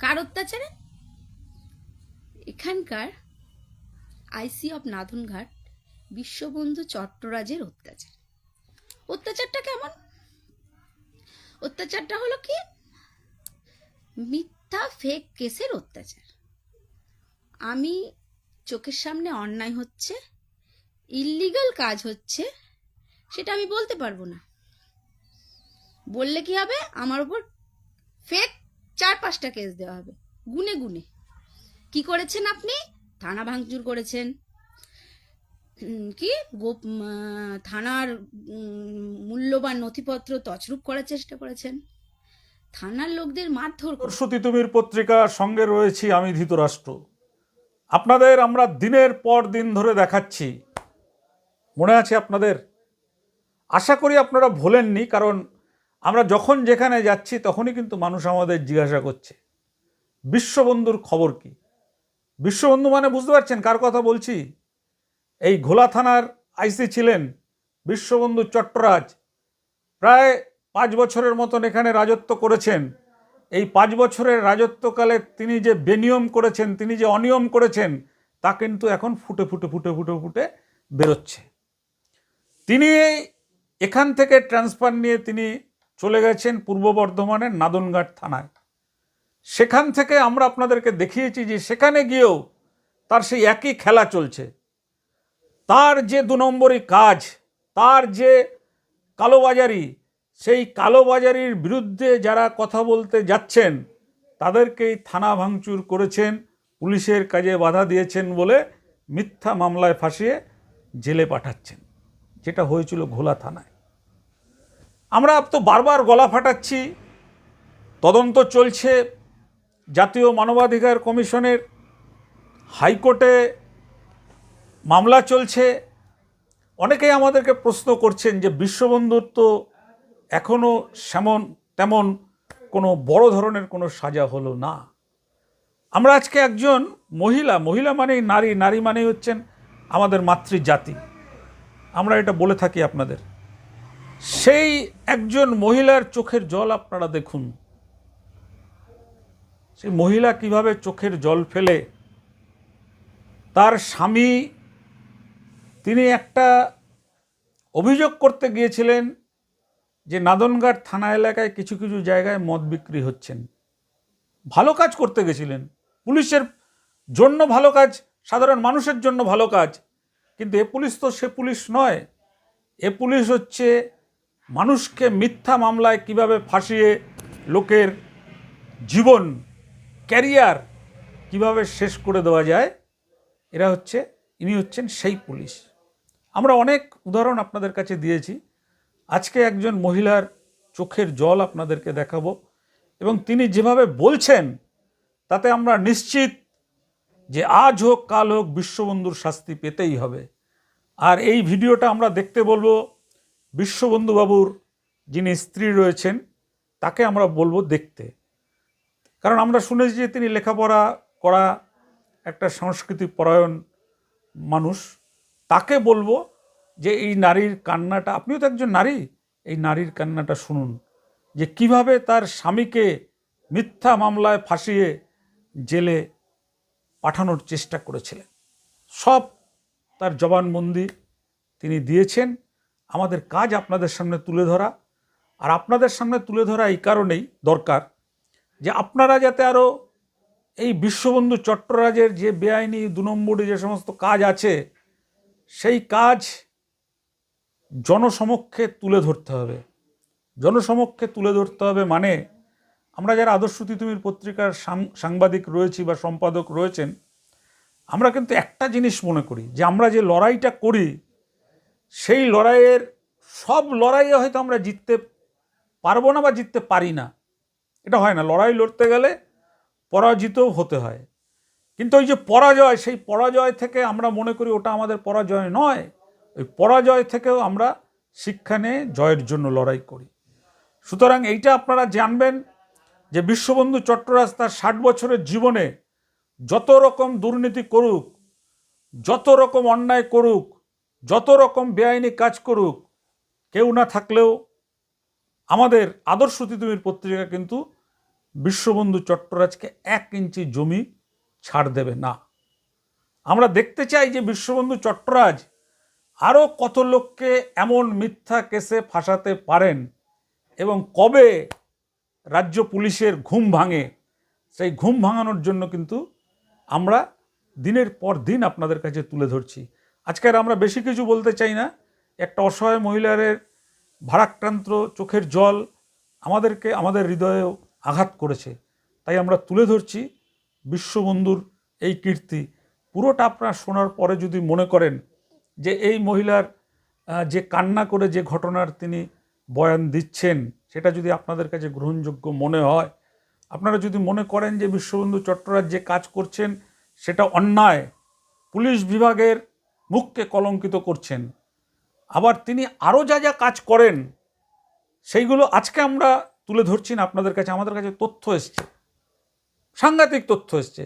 কার অত্যাচারে? এখানকার আইসি অফ নাদনঘাট বিশ্ববন্ধু চট্টরাজের অত্যাচার। অত্যাচারটা কেমন? অত্যাচারটা হলো কি, মিথ্যা ফেক কেসের অত্যাচার। আমি চোখের সামনে অন্যায় হচ্ছে, ইল্লিগাল কাজ হচ্ছে, সেটা আমি বলতে পারবো না। বললে কি হবে, আমার উপর ফেক 4-5টা কেস দেওয়া হবে গুনে গুনে। কি করেছেন আপনি? থানা ভাঙচুর করেছেন, কি থানার মূল্যবান নথিপত্র তছরূপ করার চেষ্টা করেছেন, থানার লোকদের মারধর। সরস্বতী তুমির পত্রিকা সঙ্গে রয়েছি আমি ধৃতরাষ্ট্র। আপনাদের আমরা দিনের পর দিন ধরে দেখাচ্ছি, মনে আছে আপনাদের? আশা করি আপনারা ভোলেননি, কারণ আমরা যখন যেখানে যাচ্ছি তখনই কিন্তু মানুষ আমাদের জিজ্ঞাসা করছে বিশ্ববন্ধুর খবর কি। বিশ্ববন্ধু মানে বুঝতে পারছেন কার কথা বলছি? এই ঘোলা থানার আইসি ছিলেন বিশ্ববন্ধু চট্টরাজ। প্রায় 5 বছরের মতন এখানে রাজত্ব করেছেন। এই 5 বছরের রাজত্বকালে তিনি যে বেনিয়ম করেছেন, তিনি যে অনিয়ম করেছেন, তা কিন্তু এখন ফুটে ফুটে ফুটে ফুটে ফুটে বেরোচ্ছে। তিনি এখান থেকে ট্রান্সফার নিয়ে তিনি চলে গেছেন পূর্ব বর্ধমানের নাদনঘাট থানায়। সেখান থেকে আমরা আপনাদেরকে দেখিয়েছি যে সেখানে গিয়েও তার সেই একই খেলা চলছে। তার যে 2 নম্বরই কাজ, তার যে কালোবাজারি, সেই কালোবাজারির বিরুদ্ধে যারা কথা বলতে যাচ্ছেন তাদেরকেই থানা ভাঙচুর করেছেন, পুলিশের কাজে বাধা দিয়েছেন বলে মিথ্যা মামলায় ফাঁসিয়ে জেলে পাঠাচ্ছেন, যেটা হয়েছিল ঘোলা থানায়। আমরা তো বারবার গলা ফাটাচ্ছি, তদন্ত চলছে জাতীয় মানবাধিকার কমিশনের, হাইকোর্টে মামলা চলছে। অনেকেই আমাদেরকে প্রশ্ন করছেন যে বিশ্ববন্ধুর তো এখনও তেমন কোনো বড় ধরনের কোনো সাজা হলো না। আমরা আজকে একজন মহিলা মানেই নারী, নারী মানেই হচ্ছেন আমাদের মাতৃজাতি, আমরা এটা বলে থাকি আপনাদের। সেই একজন মহিলার চোখের জল আপনারা দেখুন। সেই মহিলা কিভাবে চোখের জল ফেলে তার স্বামী, তিনি একটা অভিযোগ করতে গিয়েছিলেন যে নাদনঘাট থানা এলাকায় কিছু কিছু জায়গায় মদ বিক্রি হচ্ছেন। ভালো কাজ করতে গেছিলেন, পুলিশের জন্য ভালো কাজ, সাধারণ মানুষের জন্য ভালো কাজ, কিন্তু এ পুলিশ তো সে পুলিশ নয়। এ পুলিশ হচ্ছে মানুষকে মিথ্যা মামলায় কিভাবে ফাঁসিয়ে লোকের জীবন, ক্যারিয়ার কিভাবে শেষ করে দেওয়া যায়, ইনি হচ্ছেন সেই পুলিশ। আমরা অনেক উদাহরণ আপনাদের কাছে দিয়েছি। আজকে একজন মহিলার চোখের জল আপনাদেরকে দেখাবো, এবং তিনি যেভাবে বলছেন তাতে আমরা নিশ্চিত যে আজ হোক কাল হোক বিশ্ববন্ধুর শাস্তি পেতেই হবে। আর এই ভিডিওটা আমরা দেখতে বলবো বিশ্ববন্ধু বাবুর যিনি স্ত্রী রয়েছেন তাকে আমরা বলবো দেখতে, কারণ আমরা শুনেছি যে তিনি লেখাপড়া করা একটা সংস্কৃতি পরায়ণ মানুষ। তাকে বলবো যে এই নারীর কান্নাটা, আপনিও তো একজন নারী, এই নারীর কান্নাটা শুনুন, যে কিভাবে তার স্বামীকে মিথ্যা মামলায় ফাঁসিয়ে জেলে পাঠানোর চেষ্টা করেছিলেন। সব তার জবানবন্দি তিনি দিয়েছেন। আমাদের কাজ আপনাদের সামনে তুলে ধরা, আর আপনাদের সামনে তুলে ধরা এই কারণেই দরকার যে আপনারা যাতে আরও এই বিশ্ববন্ধু চট্টরাজের যে বেআইনি 2 নম্বরে যে সমস্ত কাজ আছে সেই কাজ জনসমক্ষে তুলে ধরতে হবে। জনসমক্ষে তুলে ধরতে হবে মানে আমরা যারা আদর্শতী তুমির পত্রিকার সাংবাদিক রয়েছি বা সম্পাদক রয়েছেন, আমরা কিন্তু একটা জিনিস মনে করি যে আমরা যে লড়াইটা করি সেই লড়াইয়ের সব লড়াইয়ে হয়তো আমরা জিততে পারবো না বা জিততে পারি না, এটা হয় না। লড়াই লড়তে গেলে পরাজিতও হতে হয়, কিন্তু ওই যে পরাজয়, সেই পরাজয় থেকে আমরা মনে করি ওটা আমাদের পরাজয় নয়, ওই পরাজয় থেকেও আমরা শিক্ষা নিয়ে জয়ের জন্য লড়াই করি। সুতরাং এইটা আপনারা জানবেন যে বিশ্ববন্ধু চট্টরাজ তার 60 বছরের জীবনে যত রকম দুর্নীতি করুক, যত রকম অন্যায় করুক, যত রকম বেআইনি কাজ করুক, কেউ না থাকলেও আমাদের আদর্শতী তুমির পত্রিকা কিন্তু বিশ্ববন্ধু চট্টরাজকে 1 ইঞ্চি জমি ছাড় দেবে না। আমরা দেখতে চাই যে বিশ্ববন্ধু চট্টরাজ আরও কত লোককে এমন মিথ্যা কেসে ফাঁসাতে পারেন এবং কবে রাজ্য পুলিশের ঘুম ভাঙে, সেই ঘুম ভাঙানোর জন্য কিন্তু আমরা দিনের পর দিন আপনাদের কাছে তুলে ধরছি। আজকের আমরা বেশি কিছু বলতে চাই না। একটা অসহায় মহিলার ভারাক্রান্ত চোখের জল আমাদের হৃদয়েও আঘাত করেছে, তাই আমরা তুলে ধরছি বিশ্ববন্ধুর এই কীর্তি। পুরোটা আপনারা শোনার পরে যদি মনে করেন যে এই মহিলার যে কান্না করে যে ঘটনার তিনি বয়ান দিচ্ছেন সেটা যদি আপনাদের কাছে গ্রহণযোগ্য মনে হয়, আপনারা যদি মনে করেন যে বিশ্ববন্ধু চট্টরাজ যে কাজ করছেন সেটা অন্যায়, পুলিশ বিভাগের মুখকে কলঙ্কিত করছেন, আবার তিনি আরও যা যা কাজ করেন সেইগুলো আজকে আমরা তুলে ধরছি না আপনাদের কাছে। আমাদের কাছে তথ্য এসছে, সাংঘাতিক তথ্য এসছে,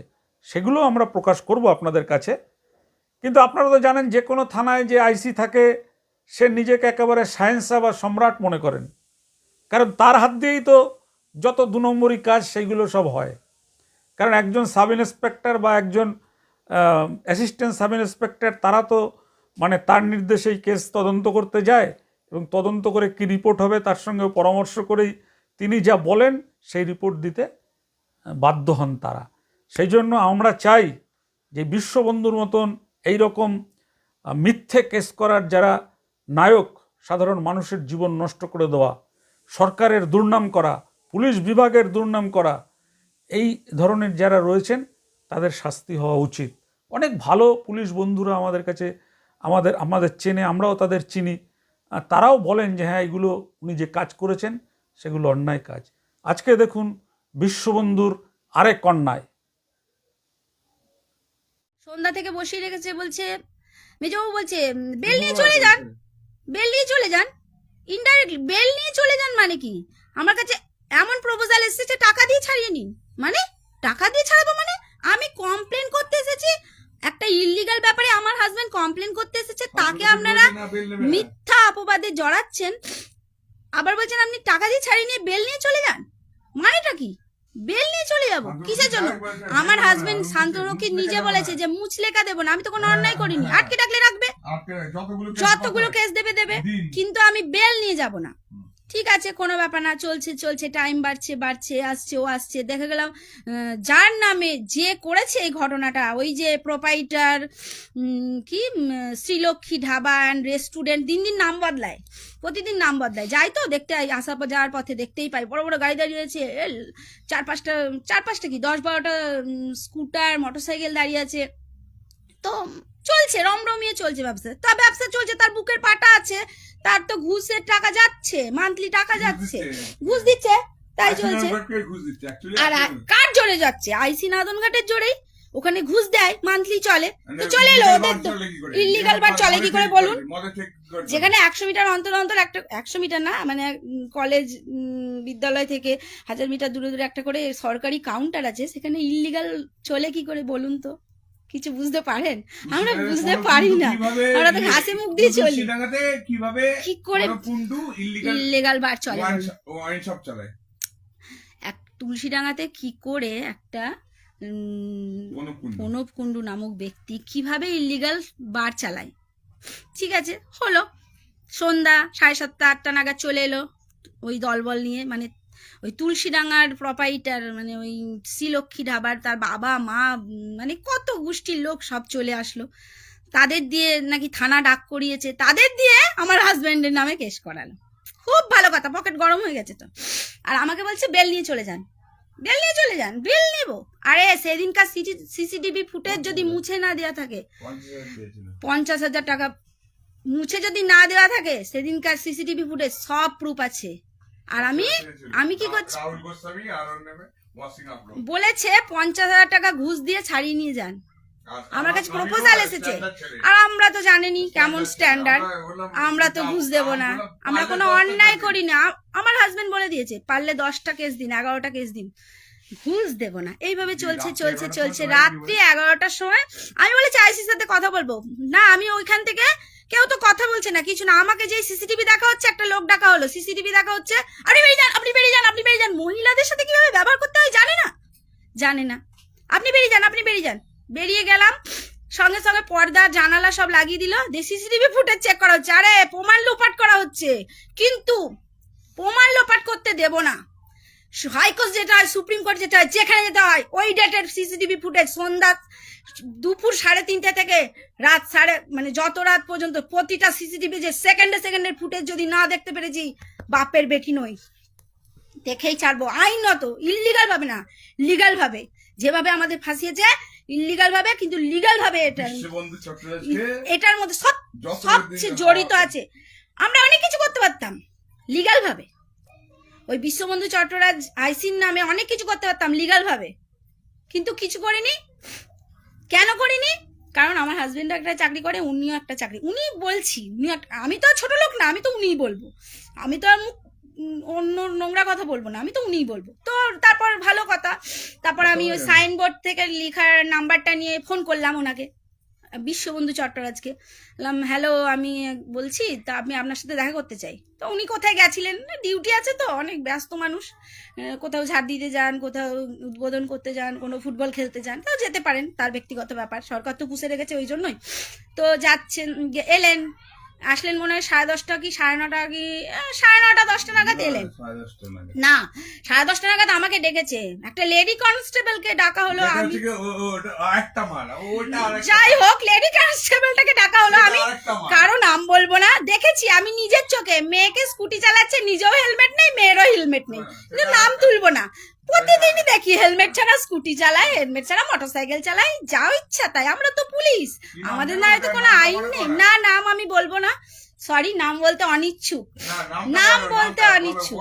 সেগুলো আমরা প্রকাশ করব আপনাদের কাছে। কিন্তু আপনারা তো জানেন যে কোনো থানায় যে আইসি থাকে সে নিজেকে একেবারে শাহেনশাহ বা সম্রাট মনে করেন, কারণ তার হাত দিয়েই তো যত 2 নম্বরই কাজ সেইগুলো সব হয়। কারণ একজন সাব ইন্সপেক্টর বা একজন অ্যাসিস্ট্যান্ট সাব ইন্সপেক্টর তারা তো মানে তার নির্দেশেই কেস তদন্ত করতে যায় এবং তদন্ত করে কি রিপোর্ট হবে তার সঙ্গে পরামর্শ করেই তিনি যা বলেন সেই রিপোর্ট দিতে বাধ্য হন তারা। সেই জন্য আমরা চাই যে বিশ্ববন্ধুর মতন এই রকম মিথ্যে কেস করার যারা নায়ক, সাধারণ মানুষের জীবন নষ্ট করে দেওয়া, সরকারের দুর্নাম করা, পুলিশ বিভাগের দুর্নাম করা, এই ধরনের যারা রয়েছেন তাদের শাস্তি হওয়া উচিত। অনেক ভালো পুলিশ বন্ধুরা আমাদের কাছে আমাদের চেনে, আমরাও তাদের চিনি, তারাও বলেন যে হ্যাঁ এগুলো উনি যে কাজ করেছেন সেগুলো অন্যায় কাজ। আজকে দেখুন বিশ্ববন্ধুর আরেক অন্যায়। সন্ধ্যা থেকে বসিয়ে রেখেছে, বলছে মেজবাবু বলছে বেল নিয়ে চলে যান, বেল নিয়ে চলে যান, ইনডাইরেক্টলি বেল নিয়ে চলে যান মানে কি? আমার কাছে এমন প্রপোজাল এসেছে টাকা দিয়ে ছাড়িয়ে নিন, মানে টাকা দিয়ে ছাড়াবো মানে? আমি কমপ্লেন করতে এসেছি একটা ইললিগাল ব্যাপারে, আমার হাজবেন্ড কমপ্লেন করতে এসেছে, তাকে আপনারা মিথ্যা অপবাদে জড়াচ্ছেন, আবার বলছেন আপনি টাকা দিয়ে ছাড়িয়ে নিয়ে বেল নিয়ে চলে যান, মানেটা কি? বেল নিয়ে চলে যাবো কিসের জন্য? আমার হাজবেন্ড শান্তনুকে নিজে বলেছে যে মুছ লেখা দেবো না, আমি তো কোনো অন্যায় করিনি, আটকে ডাকলে রাখবে, যতগুলো কেস দেবে দেবে, কিন্তু আমি বেল নিয়ে যাব না। ঠিক আছে, কোনো ব্যাপার না, চলছে, টাইম বাড়ছে, আসছে, ও আসছে, দেখা গেলাম যার নামে যে করেছে এই ঘটনাটা, ওই যে proprietor Srilakshmi dhaba and restaurant, দিন নাম বদলায়, প্রতিদিন নাম বদলায়, যাই তো দেখতে যাওয়ার পথে দেখতেই পাই বড় বড় গাড়ি দাঁড়িয়ে আছে, চার পাঁচটা কি 10-12টা স্কুটার মোটরসাইকেল দাঁড়িয়ে আছে। তো চলছে, রমরমিয়ে চলছে ব্যবসা চলছে, তার বুকের পাটা আছে, তার তো ঘুষের টাকা যাচ্ছে, মান্থলি টাকা যাচ্ছে, ঘুষ দিচ্ছে, তাই চলছে। আর কার জোরে যাচ্ছে? আইসি নাদনঘাটের জোরেই, ওখানে ঘুষ দেয়, মান্থলি চলে, তো চলে এলো। ওদের তো ইললিগাল বার চলে কি করে বলুন? যেখানে 100 মিটার অন্তর একটা, 100 মিটার না মানে কলেজ বিদ্যালয় থেকে 1000 মিটার দূরে একটা করে সরকারি কাউন্টার আছে, সেখানে ইললিগাল চলে কি করে বলুন তো? কিছু বুঝতে পারেন? আমরা বুঝতে পারি না, আমরা তো ঘাসে মুখ দিয়ে চলি। কি করে ইললিগাল বার চলে? এক তুলসীডাঙ্গাতে কি করে একটা প্রণব কুণ্ডু নামক ব্যক্তি কিভাবে ইললিগাল বার চালায়? ঠিক আছে, হলো সন্ধ্যা 7:30-8টা নাগাদ চলে এলো ওই দলবল নিয়ে, মানে ওই তুলসীডাঙ্গার প্রপাইটার, মানে ওই শ্রীলক্ষ্মী ধাবার তার বাবা মা, মানে কত গোষ্ঠীর লোক সব চলে আসলো, তাদের দিয়ে নাকি থানা ডাক করিয়েছে, তাদের দিয়ে আমার হাজবেন্ডের নামে কেস করালো। খুব ভালো কথা, পকেট গরম হয়ে গেছে তো। আর আমাকে বলছে বেল নিয়ে চলে যান, বেল নিয়ে চলে যান। বেল নেবো? আরে সেদিনকার সিসিটিভি ফুটেজ যদি মুছে না দেওয়া থাকে, 50,000 টাকা মুছে যদি না দেওয়া থাকে, সেদিনকার সিসিটিভি ফুটেজ সব প্রুফ আছে। আর আমি কি করছি? বলেছে 50,000 টাকা ঘুষ দিয়ে ছাড়িয়ে নিয়ে যান। আমার কাছে প্রপোজাল এসেছে, আর আমরা তো জানেনি কেমন স্ট্যান্ডার্ড, আমরা তো ঘুষ দেবো না, আমরা কোনো অন্যায় করি না। আমার হাজবেন্ড বলে দিয়েছে পারলে 10টা কেস দিন, 11টা কেস দিন, ঘুষ দেবো না। এইভাবে চলছে। রাত্রি 11টার সময় আমি বলেছি আইসির সাথে কথা বলবো না, আমি ওইখান থেকে কেউ তো কথা বলছে না, কিছু না। আমাকে যে সিসিটিভি দেখা হচ্ছে, একটা লোক ডাকা হলো, সিসিটিভি দেখা হচ্ছে, আপনি বেরিয়ে যান, আপনি বেরিয়ে যান, আপনি বেরিয়ে যান। মহিলাদের সাথে কিভাবে ব্যবহার করতে হয় জানে না, জানে না। আপনি বেরিয়ে যান, আপনি বেরিয়ে যান। বেরিয়ে গেলাম, সঙ্গে সঙ্গে পর্দা জানালা সব লাগিয়ে দিল, সিসিটিভি ফুটেজ চেক করা হচ্ছে। আরে প্রমাণ লোপাট করা হচ্ছে, কিন্তু প্রমাণ লোপাট করতে দেব না। হাইকোর্ট যেটা হয়, সুপ্রিম কোর্ট যেটা হয়, যেখানে যেতে হয়, ওই ডেটের সিসিটিভি ফুটেজ সন্ধ্যা দুপুর 3:30 থেকে রাত মানে যত রাত পর্যন্ত প্রতিটা সিসিটিভি যে সেকেন্ডের ফুটেজ যদি না দেখতে পেরেছি, বাপের বেটি নই, দেখেই ছাড়বো। আইনত, ইললিগাল ভাবে না, লিগাল ভাবে। যেভাবে আমাদের ফাঁসিয়েছে ইললিগাল ভাবে, কিন্তু লিগাল ভাবে এটার মধ্যে সবচেয়ে জড়িত আছে। আমরা অনেক কিছু করতে পারতাম লিগাল ভাবে, ওই বিশ্ববন্ধু চট্টরাজ আইসির নামে অনেক কিছু করতে পারতাম লিগাল ভাবে, কিন্তু কিছু করিনি। কেন করিনি? কারণ আমার হাজবেন্ড একটা চাকরি করে, উনিও একটা চাকরি, উনি বলছি আমি তো ছোট লোক না, আমি তো উনিই বলবো, আমি তো আর অন্য নোংরা কথা বলবো না, আমি তো উনিই বলবো। তো তারপর ভালো কথা, তারপর আমি ওই সাইনবোর্ড থেকে লেখার নাম্বারটা নিয়ে ফোন করলাম ওনাকে, বিশ্ববন্ধু চট্টরাজকে। বললাম, হ্যালো, আমি বলছি, তা আমি আপনার সাথে দেখা করতে চাই। তো উনি কোথায় গেছিলেন, ডিউটি আছে তো, অনেক ব্যস্ত মানুষ, কোথাও ঝাড় দিতে যান, কোথাও উদ্বোধন করতে যান, কোনো ফুটবল খেলতে যান, তাও যেতে পারেন, তার ব্যক্তিগত ব্যাপার, সরকার তো পুষে রেখেছে ওই জন্যই। তো যাচ্ছেন, এলেন, আসলেন মনে হয় 10:30 কি 9:30 কি 9:30 10টা নাগাদ এলেন। না, 10:30 নাগাদ আমাকে ডেকেছে, একটা লেডি কনস্টেবলকে ডাকা হলো। আমি যাই হোক, লেডি কনস্টেবলটাকে ডাকা হলো, আমি কারো নাম বলবো না, দেখেছি আমি নিজের চোখে, মেয়েকে স্কুটি চালাচ্ছে, নিজেও হেলমেট নেই, মেয়েরও হেলমেট নেই, কিন্তু নাম তুলবো না। প্রতিদিনই দেখি হেলমেট ছাড়া স্কুটি চালায়, হেলমেট ছাড়া মোটরসাইকেল চালায়, যাও ইচ্ছা তাই। আমরা তো পুলিশ, আমাদের না তো কোনো আইন নেই। না, নাম আমি বলবো না, সরি, নাম বলতে অনিচ্ছুক, নাম বলতে অনিচ্ছুক,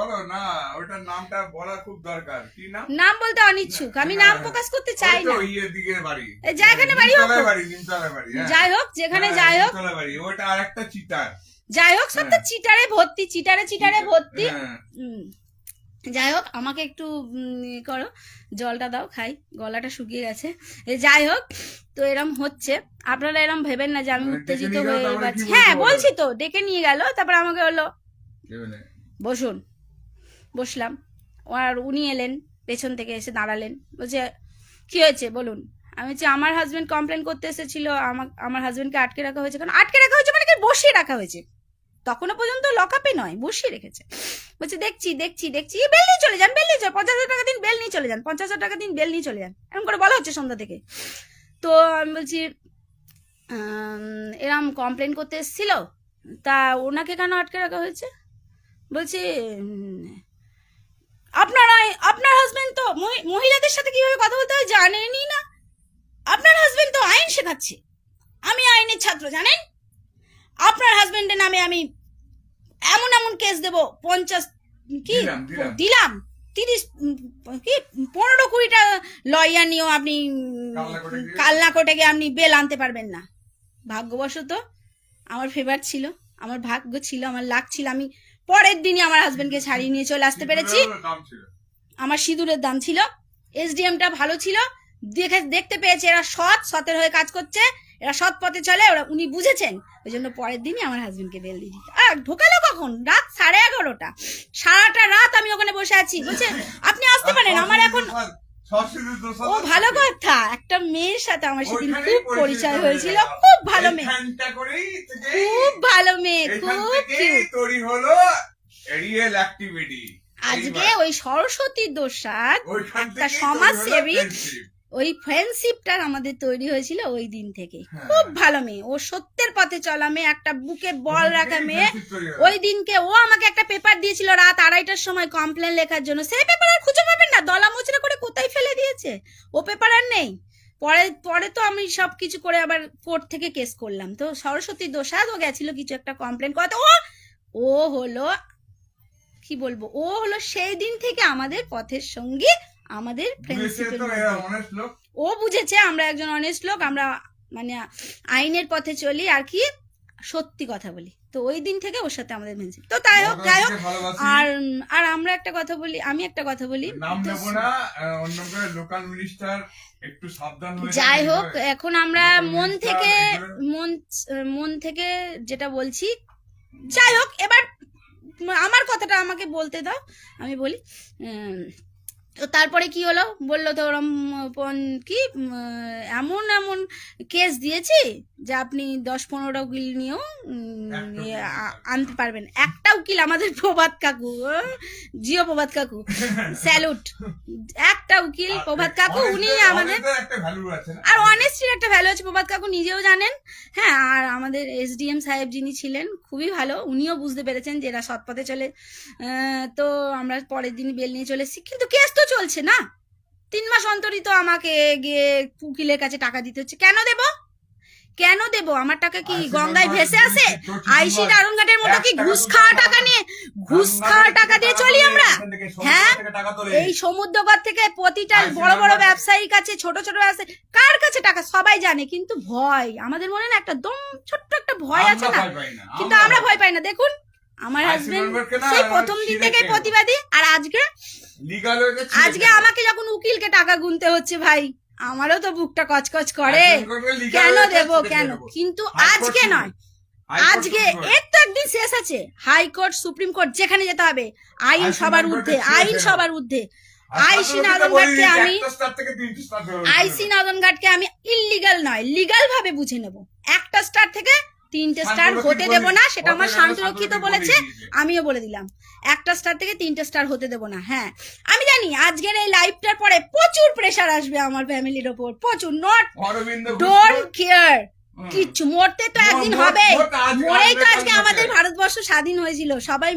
নাম বলতে অনিচ্ছুক, আমি নাম প্রকাশ করতে চাই না। যেখানে বাড়ি হোক, যাই হোক, যেখানে যাই হোক, যাই হোক, সব তো চিটারে ভর্তি, চিটারে ভর্তি। যাই হোক, আমাকে একটু করো, জলটা দাও, খাই, গলাটা শুকিয়ে গেছে। যাই হোক, তো এরম হচ্ছে, আপনারা এরম ভেবেন না যে আমি উত্তেজিত হয়ে যাচ্ছি। হ্যাঁ বলছি তো, ডেকে নিয়ে গেল, তারপর আমাকে হলো বসুন, বসলাম, আর উনি এলেন, পেছন থেকে এসে দাঁড়ালেন, বলছে কি হয়েছে বলুন। আমি বলছি, আমার হাজবেন্ড কমপ্লেন করতে এসেছিল, আমার হাজবেন্ডকে আটকে রাখা হয়েছে। কারণ আটকে রাখা হয়েছে মানে কি, বসিয়ে রাখা হয়েছে, তখনও পর্যন্ত লকআপে নয়, বসিয়ে রেখেছে। বলছে দেখছি, বেল নিয়ে চলে যান, 50,000 টাকা দিন, বেল নিয়ে চলে যান, 50,000 টাকা দিন, বেল নিয়ে চলে যান, এরকম করে বলা হচ্ছে সন্ধ্যা থেকে। তো আমি বলছি, এরম কমপ্লেন করতে এসেছিল, তা ওনাকে কেন আটকে রাখা হয়েছে? বলছি, আপনার হাজবেন্ড তো মহিলাদের সাথে কিভাবে কথা বলতে হয় জানেনই না, আপনার হাজবেন্ড তো আইন শেখাচ্ছে, আমি আইনের ছাত্র জানেন, আপনার হাজবেন্ডের নামে আমি এমন কেস দেব, 50 কি দিলাম, 30 কি 15-20টা লয়ার নিয়েও আপনি কালনা কোর্টে গিয়ে আপনি বেল আনতে পারবেন না। ভাগ্যবশত আমার ফেভার ছিল, আমার ভাগ্য ছিল, আমার লাক ছিল, আমি পরের দিনই আমার হাজবেন্ডকে ছাড়িয়ে নিয়ে চলে আসতে পেরেছি। আমার সিঁদুরের দাম ছিল, এসডিএমটা ভালো ছিল, দেখতে পেয়েছে এরা সতের হয়ে কাজ করছে, এরা সৎ পথে চলে, উনি বুঝেছেন, ওই জন্য পরের দিনই আমার হাজবেন্ডকে বেল দিয়ে দিতে। আর ঢোকালো কখন? রাত 11:30, সারাটা রাত আমি ওখানে বসে আছি। বলছে আপনি আসতে পারেন, আমার এখন ও ভালো কথা, একটা মেয়ের সাথে আমার সেদিন খুব পরিচয় হয়েছিল, খুব ভালো মেয়ে, খুব ভালো মেয়ে, খুব আজকে ওই সরস্বতী দোসাদ একটা সমাজসেবী, ওই ফ্রেন্ডশিপটা আমাদের তৈরি হয়েছিল ওই দিন থেকে। খুব ভালো মেয়ে, ও সত্যের পথে চলা মেয়ে, একটা বুকে বল রাখা মেয়ে। ওই দিনকে ও আমাকে একটা পেপার দিয়েছিল রাত 2:30টার সময় কমপ্লেন লেখার জন্য, সেই পেপার আর খুঁজে পাবেন না, দলা মোচড়া করে কোথায় ফেলে দিয়েছে, ও পেপার আর নেই। পরে তো আমি সবকিছু করে আবার কোর্ট থেকে কেস করলাম। তো সরস্বতী দোসাদ ও গেছিল কিছু একটা কমপ্লেন করতে, ও হলো কি বলবো, ও হলো সেই দিন থেকে আমাদের পথের সঙ্গী, আমাদের ফ্রেন্ডশিপের মধ্যে। ও বুঝেছে আমরা একজন অনেস্ট লোক, আমরা মানে আইনের পথে চলি, আর কি সত্যি কথা বলি। তো ওই দিন থেকে ওর সাথে আমাদের মেনছে। তো তাই হোক যাই হোক, আর আর আমরা একটা কথা বলি, আমি একটা কথা বলি, নাম নেব না, অন্য করে লোকাল মিনিস্টার একটু সাবধান হয়ে যাই যান। হোক এখন আমরা লোকাল মন মিনিস্টার থেকে মন থেকে যেটা বলছি, যাই হোক এবার আমার কথাটা আমাকে বলতে দাও, আমি বলি। তো তারপরে কি হলো, বললো তো ওরম কি এমন এমন কেস দিয়েছি যে আপনি 10-15টা উকিল নিয়েও আনতে পারবেন। একটা উকিল আমাদের প্রভাত কাকু, জিও প্রভাত কাকু, স্যালুট। একটা উকিল প্রভাত কাকু, উনি আমাদের, একটা ভ্যালু আছে না, আর অনেস্টির একটা ভ্যালু আছে, প্রভাত কাকু নিজেও জানেন। হ্যাঁ, আর আমাদের এসডিএম সাহেব যিনি ছিলেন খুবই ভালো, উনিও বুঝতে পেরেছেন যে এরা সৎ পথে চলে। তো আমরা পরের দিন বেল নিয়ে চলে এসেছি, কিন্তু কেস তো চলছে না। 3 মাস অন্তরই তো আমাকে গিয়ে উকিলের কাছে টাকা দিতে হচ্ছে। কেন দেব? কেন দেব? আমার টাকা কি গঙ্গায় ভেসে আসে? আইসি নারায়ণঘাটের মতো কি ঘুষ খাওয়া টাকা নিয়ে, ঘুষ খাওয়া টাকা দিয়ে চলি আমরা? হ্যাঁ, এই সমুদ্রগড় থেকে প্রতিটা বড় বড় ব্যবসায়ীর কাছে, ছোট ছোট ব্যবসায়ী কার কাছে টাকা সবাই জানে, কিন্তু ভয় আমাদের মনে না, একটা দম ছোট্ট একটা ভয় আছে না, কিন্তু আমরা ভয় পাই না। দেখুন আমার হাজবেন্ড সেই প্রথম দিন থেকে প্রতিবাদী, আর আজকে আমাকে যখন উকিলকে টাকা গুনতে হচ্ছে ভাই, আমারও তো বুকটা কচকচ করে। কেন দেব কেন? কিন্তু আজকে নয়, আজকে এর তো একদিন শেষ আছে। হাইকোর্ট, সুপ্রিম কোর্ট, যেখানে যেতে হবে, আইন সবার ঊর্ধ্বে, আইন সবার ঊর্ধ্বে। আইসি নাদনঘাটকে আমি ইল্লিগাল নয়, লিগাল ভাবে বুঝে নেব। 1টা স্টার থেকে 3টে স্টার হতে দেব না, সেটা আমার শান্তরক্ষিত বলেছে, আমিও বলে দিলাম 1টা স্টার থেকে 3টে স্টার হতে দেব না। হ্যাঁ, আমি জানি আজকের এই লাইভটার পরে প্রচুর প্রেসার আসবে আমার ফ্যামিলির ওপর, প্রচুর। ডোন্ট কেয়ার, কিচ্ছু, মরতে তো একদিন হবে, মরেই তো আজকে আমাদের ভারতবর্ষ স্বাধীন হয়েছিল। সবাই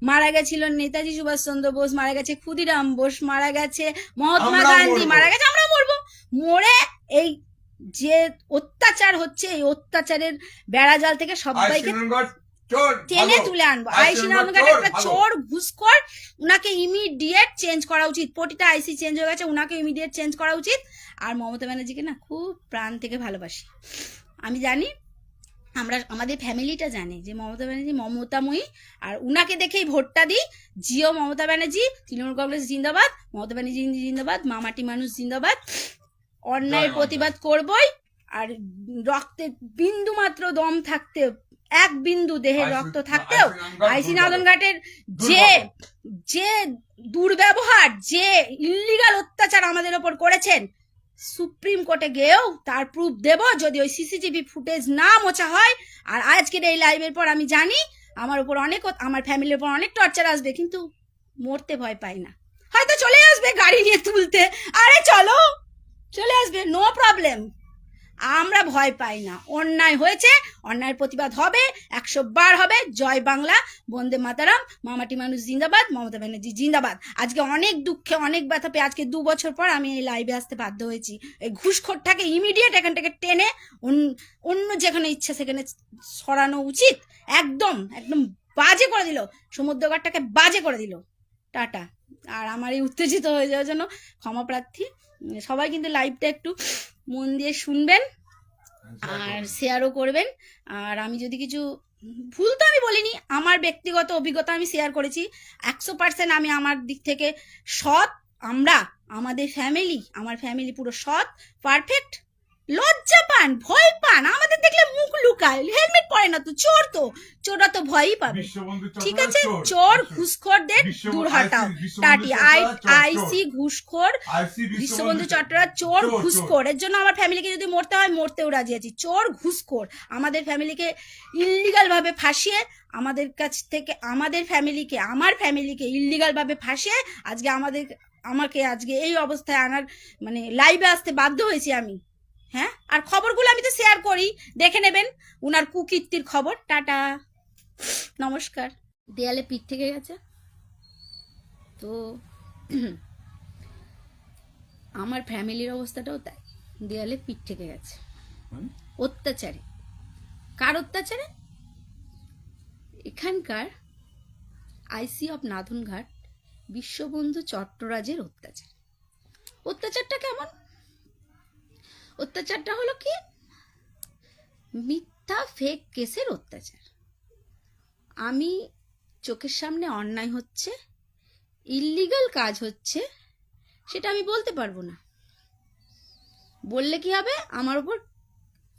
মারা গেছিল, নেতাজি সুভাষচন্দ্র বোস মারা গেছে, ক্ষুদিরাম বোস মারা গেছে, মহাত্মা গান্ধী মারা গেছে, আমরাও মরবো। মরে এই যে অত্যাচার হচ্ছে, এই অত্যাচারের বেড়াজাল থেকে সবাইকে টেনে তুলে আনবো। আইসি নারায়ণঘাট একটা চোর, ঘুষখোর, উনাকে ইমিডিয়েট চেঞ্জ করা উচিত। প্রতিটা আইসি চেঞ্জ হয়ে গেছে, উনাকে ইমিডিয়েট চেঞ্জ করা উচিত। আর মমতা ব্যানার্জিকে না খুব প্রাণ থেকে ভালোবাসি। আমি জানি, আমাদের ফ্যামিলিটা জানে যে মমতা ব্যানার্জি মমতাময়ী, আর উনাকে দেখেই ভোটটা দিই। জিও মমতা ব্যানার্জি, তৃণমূল কংগ্রেস জিন্দাবাদ, মমতা ব্যানার্জি জিন্দাবাদ, মামাটি মানুষ জিন্দাবাদ। অন্যায়ের প্রতিবাদ করবই, আর রক্তে বিন্দু মাত্র দম থাকতে, 1 বিন্দু দেহের রক্ত থাকতেও আইসি নাদনঘাটের যে দুর্ব্যবহার, যে ইল্লিগাল অত্যাচার আমাদের ওপর করেছেন, সুপ্রিম কোর্টে গিয়েও তার প্রুফ দেব, যদি ওই সিসিটিভি ফুটেজ না মোছা হয়। আর আজকের এই লাইভের পর আমি জানি আমার উপর অনেক, আমার ফ্যামিলির উপর অনেক টর্চার আসবে, কিন্তু মরতে ভয় পাই না। হয়তো চলে আসবে গাড়ি নিয়ে তুলতে, আরে চলো, চলে আসবে, নো প্রবলেম। আমরা ভয় পাই না। অন্যায় হয়েছে, অন্যায়ের প্রতিবাদ হবে, 100 বার হবে। জয় বাংলা, বন্দে মাতারাম, মামাটি মানুষ জিন্দাবাদ, মমতা ব্যানার্জি জিন্দাবাদ। আজকে অনেক দুঃখে, অনেক ব্যথা পেয়ে আজকে 2 বছর পর আমি এই লাইভে আসতে বাধ্য হয়েছি। এই ঘুষখোরটাকে ইমিডিয়েট এখান থেকে টেনে অন্য যেখানে ইচ্ছা সেখানে সরানো উচিত। একদম একদম বাজে করে দিল, সমুদ্রঘাটটাকে বাজে করে দিল। টাটা। আর আমার এই উত্তেজিত হয়ে যাওয়ার জন্য ক্ষমা প্রার্থী। সবাই কিন্তু লাইভটা একটু মন দিয়ে শুনবেন আর শেয়ারও করবেন। আর আমি যদি কিছু ভুল, তো আমি বলিনি, আমার ব্যক্তিগত অভিজ্ঞতা আমি শেয়ার করেছি। 100% আমি আমার দিক থেকে সৎ। আমাদের ফ্যামিলি, আমার ফ্যামিলি পুরো সৎ, পারফেক্ট। লজ্জা পান, ভয় পান, আমাদের দেখলে মুখ লুকায়, হেলমেট পরে না তো, চোররা তো ভয়ই পাবে। ঠিক আছে, চোর ঘুষখোরদের দূর হটাও। টাটি আইসি ঘুষখোর, বিশ্ববন্ধু চট্টরা চোর ঘুষখোর, এর জন্য আমার ফ্যামিলিকে যদি মরতে হয় মরতেও রাজি আছি। চোর ঘুষখোর আমাদের ফ্যামিলিকে ইল্লিগাল ভাবে ফাঁসিয়ে, আমাদের কাছ থেকে আমার ফ্যামিলিকে ইল্লিগাল ভাবে ফাঁসিয়ে আমাকে আজকে এই অবস্থায় আনার, মানে লাইভে আসতে বাধ্য হয়েছি আমি। হ্যাঁ, আর খবরগুলো আমি তো শেয়ার করি, দেখে নেবেন উনার কুকীর্তির খবর। টাটা, নমস্কার। দেয়ালে পিঠ থেকে গেছে তো আমার ফ্যামিলির অবস্থাটাও তাই, দেয়ালে পিঠ থেকে গেছে। অত্যাচারে, কার অত্যাচারে? এখানকার আইসি অফ নাদনঘাট বিশ্ববন্ধু চট্টরাজের অত্যাচার। অত্যাচারটা কেমন? অত্যাচারটা হলো কি, মিথ্যা ফেক কেসের অত্যাচার। আমি চোখের সামনে অন্যায় হচ্ছে, ইল্লিগাল কাজ হচ্ছে, সেটা আমি বলতে পারবো না। বললে কি হবে, আমার ওপর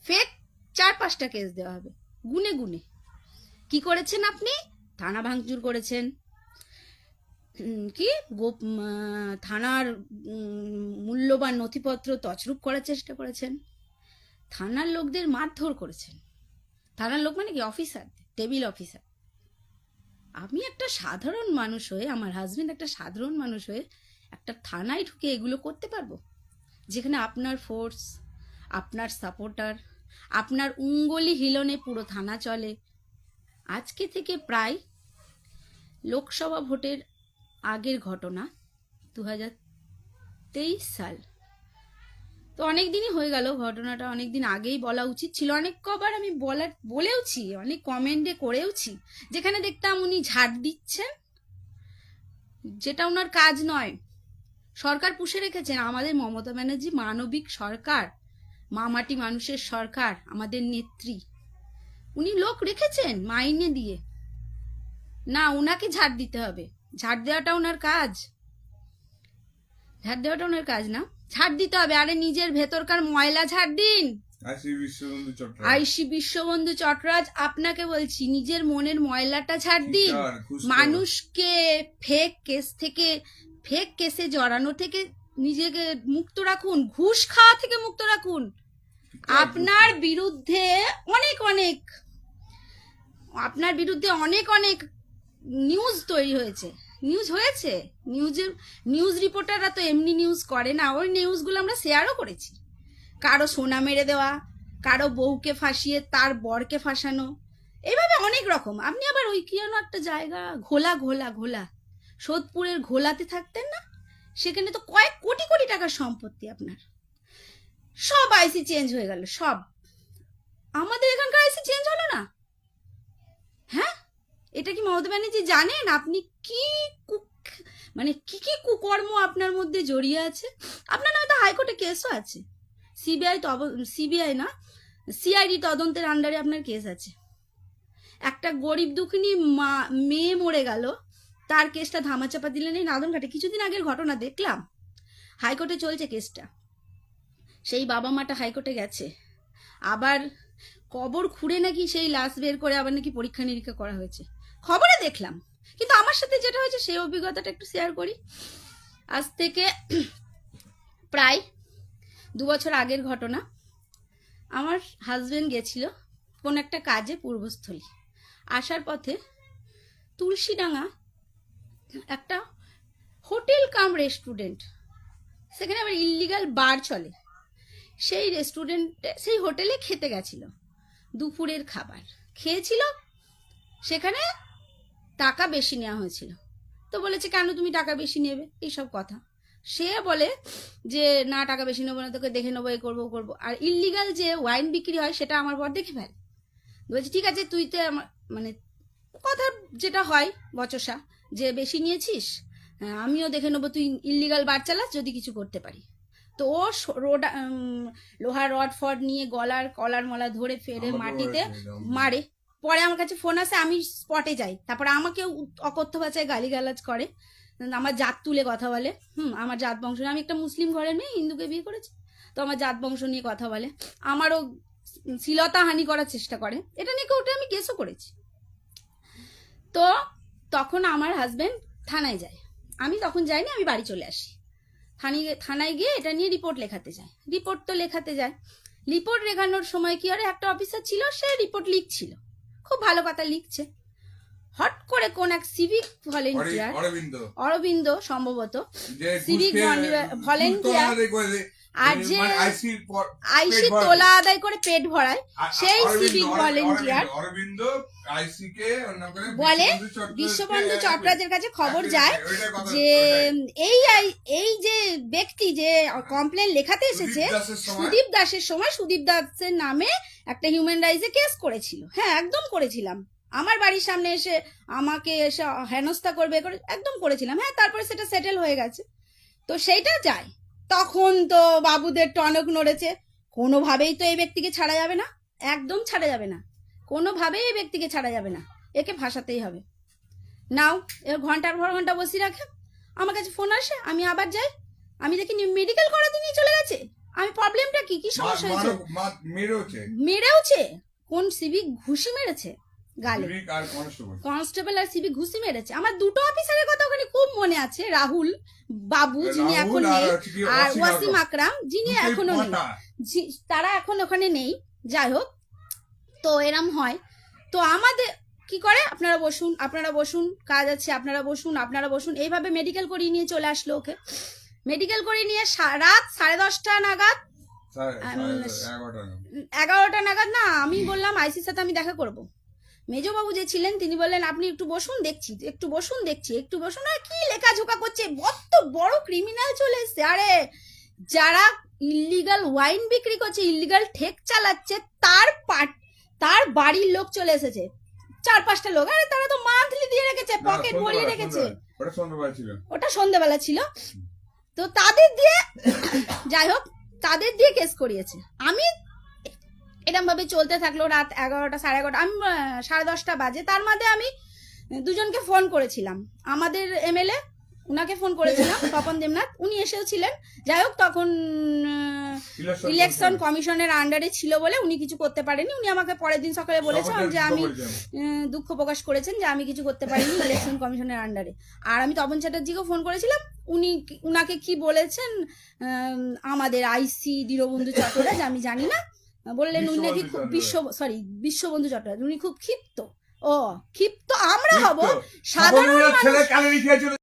ফেক 4-5টা কেস দেওয়া হবে গুনে গুনে। কি করেছেন আপনি? থানা ভাঙচুর করেছেন, কি থানার মূল্যবান নথিপত্র তছরূপ করার চেষ্টা করেছেন, থানার লোকদের মারধর করেছেন। থানার লোক মানে কি? Officer, table officer. আমি একটা সাধারণ মানুষ হয়ে, আমার হাজবেন্ড একটা সাধারণ মানুষ হয়ে একটা থানায় ঢুকে এগুলো করতে পারবো? যেখানে আপনার ফোর্স, আপনার সাপোর্টার, আপনার উঙ্গলি হিলনে পুরো থানা চলে। আজকে থেকে প্রায় লোকসভা ভোটের আগের ঘটনা, 2023 সাল। তো অনেক দিনই হয়ে গেল, ঘটনাটা অনেক দিন আগেই বলা উচিত ছিল। অনেক কবার আমি বলেওছি, অনেক কমেন্টে করেওছি, যেখানে দেখতাম উনি ঝাড় দিচ্ছেন, যেটা ওনার কাজ নয়। সরকার পুষে রেখেছেন আমাদের মমতা ব্যানার্জি, মানবিক সরকার, মামাটি মানুষের সরকার, আমাদের নেত্রী। উনি লোক রেখেছেন মাইনে দিয়ে, না ওনাকে ঝাড় দিতে হবে? ঝাড় দেওয়াটা ওনার কাজ? ঝাড় দেওয়াটা ওনার কাজ না, ঝাড় দিতে হবে। আরে নিজের ভেতরকার ময়লা ঝাড় দিন। আইসি বিশ্ববন্ধু চট্টরাজ, আপনাকে বলছি, নিজের মনের ময়লাটা ঝাড় দিন। মানুষকে ফেক কেস থেকে, ফেক কেসে জড়ানো থেকে নিজেকে মুক্ত রাখুন, ঘুষ খাওয়া থেকে মুক্ত রাখুন। আপনার বিরুদ্ধে অনেক নিউজ তৈরি হয়েছে, নিউজ রিপোর্টাররা তো এমনি নিউজ করে না, ওই নিউজগুলো আমরা শেয়ারও করেছি। কারো সোনা মেরে দেওয়া, কারো বউকে ফাঁসিয়ে তার বরকে ফাঁসানো, এইভাবে অনেক রকম। আপনি আবার ওই কি যেন একটা জায়গা, ঘোলা সোদপুরের ঘোলাতে থাকতেন না? সেখানে তো কয়েক কোটি কোটি টাকার সম্পত্তি আপনার। সব আইসি চেঞ্জ হয়ে গেল, সব। আমাদের এখানকার আইসি চেঞ্জ হলো না? হ্যাঁ, এটা কি মমতা ব্যানার্জি জানেন আপনি কি কি কুকর্ম আপনার মধ্যে জড়িয়ে আছে? আপনার নামে তো হাইকোর্টে কেসও আছে, সিবিআই না, সিআইডি তদন্তের আন্ডারে আপনার কেস আছে। একটা গরিব দুঃখিনী মেয়ে মরে গেল, তার কেসটা ধামাচাপা দিলেন এই নাদনঘাটে। কিছুদিন আগের ঘটনা দেখলাম, হাইকোর্টে চলছে কেসটা। সেই বাবা মাটা হাইকোর্টে গেছে, আবার কবর খুঁড়ে নাকি সেই লাশ বের করে আবার নাকি পরীক্ষা নিরীক্ষা করা হয়েছে, খবরে দেখলাম। কিন্তু আমার সাথে যেটা হয়েছে সেই অভিজ্ঞতাটা একটু শেয়ার করি। আজ থেকে প্রায় 2 বছর আগের ঘটনা। আমার হাজবেন্ড গেছিল কোন একটা কাজে পূর্বস্থলী, আসার পথে তুলসীডাঙ্গা একটা হোটেল কাম রেস্টুরেন্ট, সেখানে আবার ইল্লিগাল বার চলে। সেই রেস্টুরেন্টে, সেই হোটেলে খেতে গেছিল, দুপুরের খাবার খেয়েছিল। সেখানে টাকা বেশি নেওয়া হয়েছিল, তো বলেছে কেন তুমি টাকা বেশি নেবে, এইসব কথা। সে বলে যে না, টাকা বেশি নেবো না, তোকে দেখে নেবো, এ করবো। আর ইল্লিগাল যে ওয়াইন বিক্রি হয় সেটা আমার বর দেখে ফেলে। বলছে ঠিক আছে, তুই তো মানে কথা যেটা হয় বচসা, যে বেশি নিয়েছিস, আমিও দেখে নেবো, তুই ইল্লিগাল বার চালাস, যদি কিছু করতে পারি। তো ও লোহার রড ফড নিয়ে গলার কলার মলা ধরে ফেলে মাটিতে মারে। পরে আমার কাছে ফোন আসে, আমি স্পটে যাই, তারপরে আমাকেও অকথ্য ভাষায় গালিগালাজ করে, আমার জাত তুলে কথা বলে। আমার জাত বংশ, আমি একটা মুসলিম ঘরের মেয়ে, হিন্দুকে বিয়ে করেছি, তো আমার জাত বংশ নিয়ে কথা বলে, আমারও শ্লীলতা হানি করার চেষ্টা করে। এটা নিয়ে ওটা আমি কেসও করেছি। তো তখন আমার হাজবেন্ড থানায় যায়, আমি তখন যাইনি, আমি বাড়ি চলে আসি। থানায় গিয়ে এটা নিয়ে রিপোর্ট লেখাতে যায়। রিপোর্ট লেখানোর সময় কি আরে একটা অফিসার ছিল, সে রিপোর্ট লিখছিল, খুব ভালো কথা লিখছে। হট করে কোন এক সিভিক ভলেন্টিয়ার, অরবিন্দ সম্ভবত সিভিক ভলেন্টিয়ার, আর যে আইসি তোলা আদায় করে পেট ভরায়, সেই সিভিক ভলেন্টিয়ার বলে বিশ্ববন্ধু চট্টরাজের কাছে খবর যায় যে এই যে ব্যক্তি যে কমপ্লেন লেখাতে এসেছে, সুদীপ দাসের সময় সুদীপ দাসের নামে একটা হিউম্যান রাইটসে কেস করেছিল। হ্যাঁ, একদম করেছিলাম। আমার বাড়ির সামনে এসে আমাকে এসে হেনস্থা করবে একদম করেছিলাম। হ্যাঁ, তারপরে সেটা সেটেল হয়ে গেছে। তো সেইটা যায়, তখন তো বাবুদের টনক নড়েছে, কোনোভাবেই তো এই ব্যক্তিকে ছাড়া যাবে না, একদম ছাড়া যাবে না, কোনোভাবেই এই ব্যক্তিকে ছাড়া যাবে না, একে ফাঁসাতেই হবে। নাও এর ঘন্টার পর ঘন্টা বসিয়ে রাখে, আমার কাছে ফোন আসে, আমি আবার যাই, আমি দেখি মেডিকেল করাতে নিয়ে চলে গেছে। আমি প্রবলেমটা কি সমস্যা হয়েছে? মেরেওছে, কোন সিভিক ঘুষি মেরেছে গালে, কনস্টেবল আর সিভিক ঘুষি মেরেছে। আমার দুটো অফিসারের কথা ওখানে খুব মনে আছে, রাহুল বাবু যিনি এখন নেই, আর ওয়াসিম আকরাম যিনি এখনো নেই, তারা এখন ওখানে নেই। যাই হোক, তো এরম হয়। তো আমাদের কি করে, আপনারা বসুন, আপনারা বসুন, কাজ আছে, আপনারা বসুন, আপনারা বসুন, এইভাবে মেডিকেল করিয়ে নিয়ে চলে আসলো ওকে। মেডিকেল করিয়ে নিয়ে রাত 10:30 নাগাদ, 11টা নাগাদ না, আমি বললাম আইসির সাথে আমি দেখা করব। মেজবাবু যে ছিলেন তিনি বললেন আপনি একটু বসুন দেখছি, একটু বসুন দেখছি, একটু বসুন। আর কি লেখাঝোকা করছে, কত বড় ক্রিমিনাল চলে এসছে। আরে যারা ইল্লিগাল ওয়াইন বিক্রি করছে, ইল্লিগাল ঠেক চালাচ্ছে, তার বাড়ির লোক চলে এসেছে, 4-5টা লোক। আরে তারা তো মান্থলি দিয়ে রেখেছে, পকেট ভরিয়ে রেখেছে, ওটা সন্ধ্যাবেলা ছিল। তো তাদের দিয়ে যাই হোক, তাদের দিয়ে কেস করিয়েছে। আমি এরকম ভাবে চলতে থাকলো, রাত 11টা 11:30, আমি 10:30 বাজে। তার মধ্যে আমি দুজনকে ফোন করেছিলাম, আমাদের এমএলএ উনাকে ফোন করেছিলাম, তপন দেবনাথ, উনি এসেছিলেন। যাই হোক, তখন ইলেকশন কমিশনের আন্ডারে ছিল বলে উনি কিছু করতে পারেনি। উনি আমাকে পরের দিন সকালে বলেছেন যে আমি দুঃখ প্রকাশ করেছেন যে আমি কিছু করতে পারিনি ইলেকশন কমিশনের আন্ডারে। আর আমি তপন চ্যাটার্জিকেও ফোন করেছিলাম, উনাকে কি বলেছেন আমাদের আইসি দীনবন্ধু চট্টোপাধ্যায়, যে আমি জানি না, বললেন উনি নাকি বিশ্ববন্ধু চট্টোপাধ্যায়, উনি খুব ক্ষিপ্ত। ও ক্ষিপ্ত আমরা হব সাধারণ মানুষ।